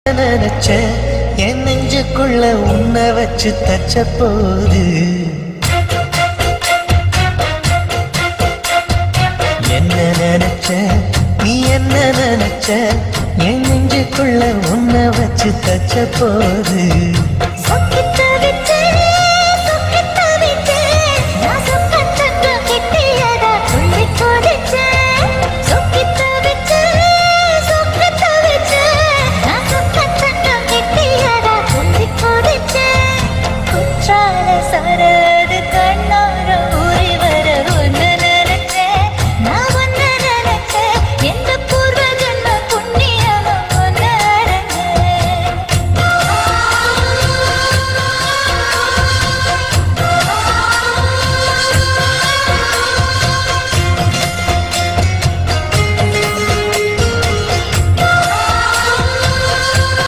நினைச்ச என் நெஞ்சுக்குள்ள உன்னை வச்சு தச்ச போது என்ன நினைச்ச நீ என்ன நினைச்ச என் நெஞ்சுக்குள்ள உன்னை வச்சு தச்ச போது